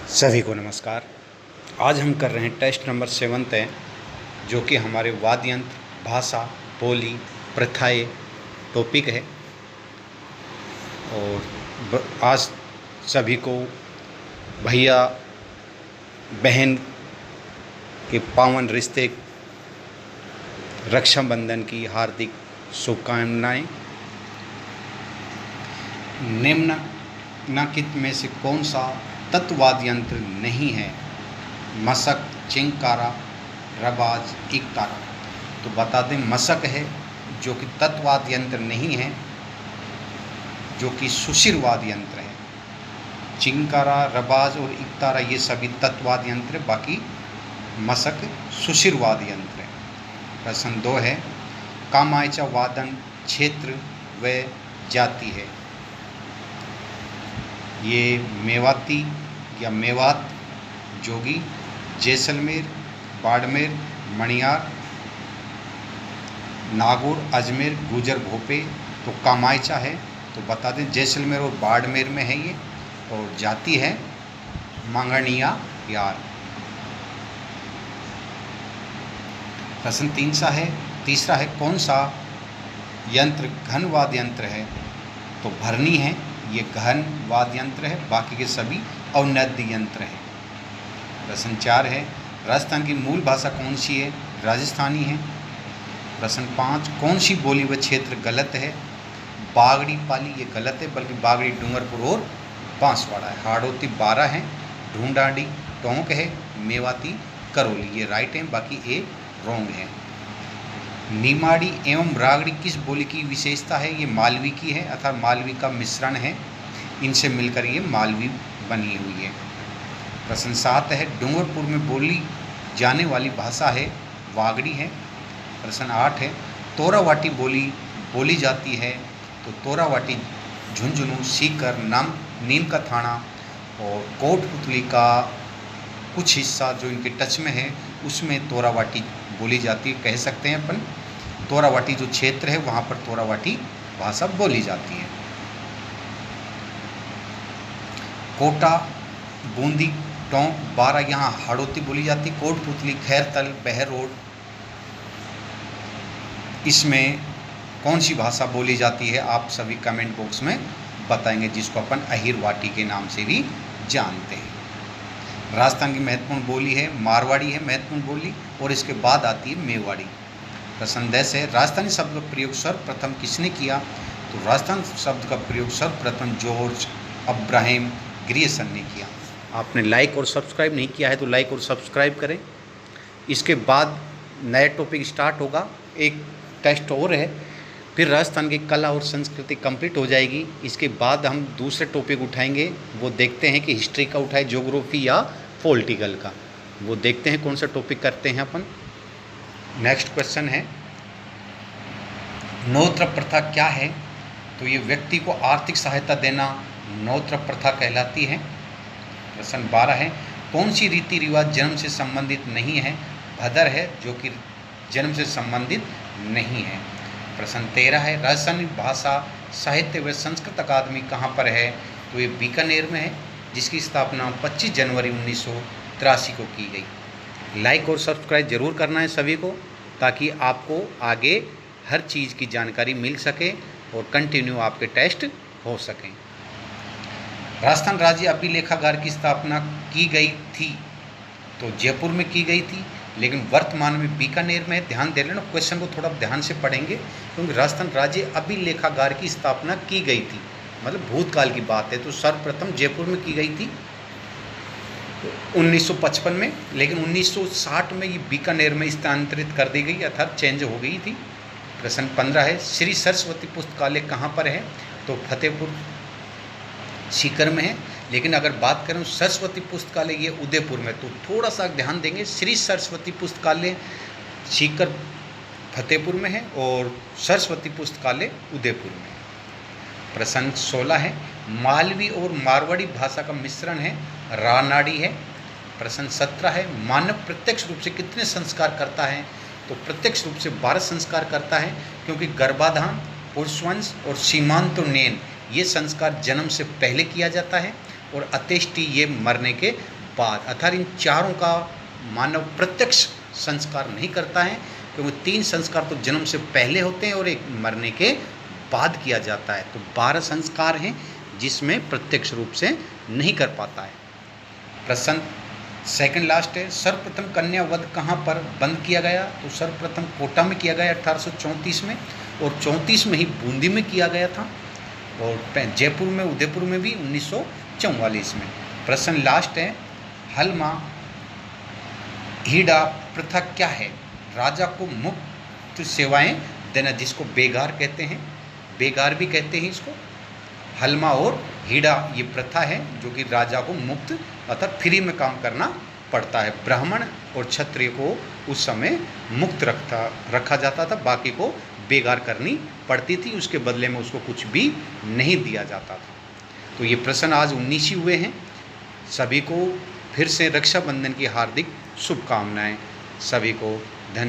सभी को नमस्कार। आज हम कर रहे हैं टेस्ट नंबर 7 है, जो कि हमारे वाद्य यंत्र, भाषा, बोली, प्रथाएं टॉपिक है। और आज सभी को भैया बहन के पावन रिश्ते रक्षाबंधन की हार्दिक शुभकामनाएं। निम्नलिखित में से कौन सा तत्वाद यंत्र नहीं है? मशक, चिंकारा, रबाज, इकतारा। तो बता दें, मशक है जो कि तत्वाद यंत्र नहीं है, जो कि सुशिरवाद यंत्र है। चिंकारा, रबाज और इकतारा ये सभी तत्वाद यंत्र है, बाकी मशक सुशिरवाद यंत्र है। प्रश्न 2 है, कामायचा वादन क्षेत्र व जाति है। ये मेवाती या मेवात, जोगी, जैसलमेर, बाड़मेर, मणियार, नागौर, अजमेर, गुजर, भोपे। तो कामायचा है, तो बता दें जैसलमेर और बाड़मेर में है ये, और जाति है मांगणिया यार। प्रश्न तीसरा है, कौन सा यंत्र घनवाद यंत्र है? तो भरनी है, ये घन वाद्य यंत्र है, बाकी के सभी अवनद्य यंत्र है। प्रश्न 4 है, राजस्थान की मूल भाषा कौन सी है? राजस्थानी है। प्रश्न 5, कौन सी बोली व क्षेत्र गलत है? बागड़ी पाली ये गलत है, बल्कि बागड़ी डूंगरपुर और बांसवाड़ा है। हाड़ौती 12 है, ढूंढाड़ी टोंक है, मेवाती करौली ये राइट है, बाकी ए रॉन्ग है। निमाड़ी एवं रागड़ी किस बोली की विशेषता है? ये मालवी की है, अर्थात मालवी का मिश्रण है, इनसे मिलकर ये मालवी बनी हुई है। प्रश्न 7 है, डूंगरपुर में बोली जाने वाली भाषा है वागड़ी है। प्रश्न 8 है, तोरावाटी बोली जाती है। तो तोरावाटी झुंझुनू, सीकर, नीम का थाना और कोटपुतली का कुछ हिस्सा जो इनके टच में है, उसमें तोरावाटी बोली जाती है। कह सकते हैं अपन तोरावाटी जो क्षेत्र है वहाँ पर तोरावाटी भाषा बोली जाती है। कोटा, बूंदी, टोंक, 12 यहाँ हाड़ौती बोली जाती है। कोटपुतली, खैरतल, बहरोड, इसमें कौन सी भाषा बोली जाती है? आप सभी कमेंट बॉक्स में बताएंगे, जिसको अपन अहिरवाटी के नाम से भी जानते हैं। राजस्थान की महत्वपूर्ण बोली है मारवाड़ी है महत्वपूर्ण बोली, और इसके बाद आती है मेवाड़ी। प्रश्न 10 है, राजस्थानी शब्द का प्रयोग सर्वप्रथम किसने किया? तो राजस्थान शब्द का प्रयोग सर्वप्रथम जॉर्ज अब्राहम ग्रियर्सन ने किया। आपने लाइक और सब्सक्राइब नहीं किया है तो लाइक और सब्सक्राइब करें। इसके बाद नया टॉपिक स्टार्ट होगा, एक टेस्ट और है, फिर राजस्थान की कला और संस्कृति कंप्लीट हो जाएगी। इसके बाद हम दूसरे टॉपिक उठाएंगे, वो देखते हैं कि हिस्ट्री का उठाए, ज्योग्राफी या पॉलिटिकल का, वो देखते हैं कौन सा टॉपिक करते हैं अपन। नेक्स्ट क्वेश्चन है, नौत्र प्रथा क्या है? तो ये व्यक्ति को आर्थिक सहायता देना नौत्र प्रथा कहलाती है। प्रश्न 12 है, कौन सी रीति रिवाज जन्म से संबंधित नहीं है? भदर है, जो कि जन्म से संबंधित नहीं है। प्रश्न 13 है, राजस्थानी भाषा साहित्य व संस्कृत अकादमी कहाँ पर है? तो ये बीकानेर में है, जिसकी स्थापना 25 जनवरी 1983 को की गई। लाइक और सब्सक्राइब जरूर करना है सभी को, ताकि आपको आगे हर चीज़ की जानकारी मिल सके और कंटिन्यू आपके टेस्ट हो सकें। राजस्थान राज्य अभिलेखागार की स्थापना की गई थी? तो जयपुर में की गई थी, लेकिन वर्तमान में बीकानेर में। ध्यान दे लेना, क्वेश्चन को थोड़ा ध्यान से पढ़ेंगे, क्योंकि राजस्थान राज्य अभिलेखागार की स्थापना की गई थी, मतलब भूतकाल की बात है। तो सर्वप्रथम जयपुर में की गई थी 1955 में, लेकिन 1960 में ये बीकानेर में स्थानांतरित कर दी गई, अर्थात चेंज हो गई थी। प्रश्न 15 है, श्री सरस्वती पुस्तकालय कहाँ पर है? तो फतेहपुर सीकर में है, लेकिन अगर बात करें सरस्वती पुस्तकालय ये उदयपुर में, तो थोड़ा सा ध्यान देंगे, श्री सरस्वती पुस्तकालय सीकर फतेहपुर में है और सरस्वती पुस्तकालय उदयपुर में है। प्रश्न 16 है, मालवी और मारवाड़ी भाषा का मिश्रण है रानाड़ी है। प्रश्न 17 है, मानव प्रत्यक्ष रूप से कितने संस्कार करता है? तो प्रत्यक्ष रूप से 12 संस्कार करता है, क्योंकि गर्भाधान, पुरुषवंश और सीमांतोन्नयन ये संस्कार जन्म से पहले किया जाता है और अत्येष्टि ये मरने के बाद, अर्थात इन चारों का मानव प्रत्यक्ष संस्कार नहीं करता है, क्योंकि 3 संस्कार तो जन्म से पहले होते हैं और एक मरने के बाद किया जाता है। तो 12 संस्कार हैं जिसमें प्रत्यक्ष रूप से नहीं कर पाता है। प्रश्न सेकंड लास्ट है, सर्वप्रथम कन्या वध कहाँ पर बंद किया गया? तो सर्वप्रथम कोटा में किया गया 1834 में, और 34 में ही बूंदी में किया गया था, और जयपुर में, उदयपुर में भी 1944 में। प्रश्न लास्ट है, हलमा हीड़ा प्रथा क्या है? राजा को मुफ्त सेवाएं देना, जिसको बेगार कहते हैं, बेगार भी कहते हैं इसको। हलमा और हीड़ा ये प्रथा है जो कि राजा को मुफ्त अर्थात फ्री में काम करना पड़ता है। ब्राह्मण और क्षत्रिय को उस समय मुक्त रखा जाता था, बाकी को बेगार करनी पड़ती थी, उसके बदले में उसको कुछ भी नहीं दिया जाता था। तो ये प्रश्न आज 19 ही हुए हैं। सभी को फिर से रक्षाबंधन की हार्दिक शुभकामनाएं। सभी को धन्यवाद।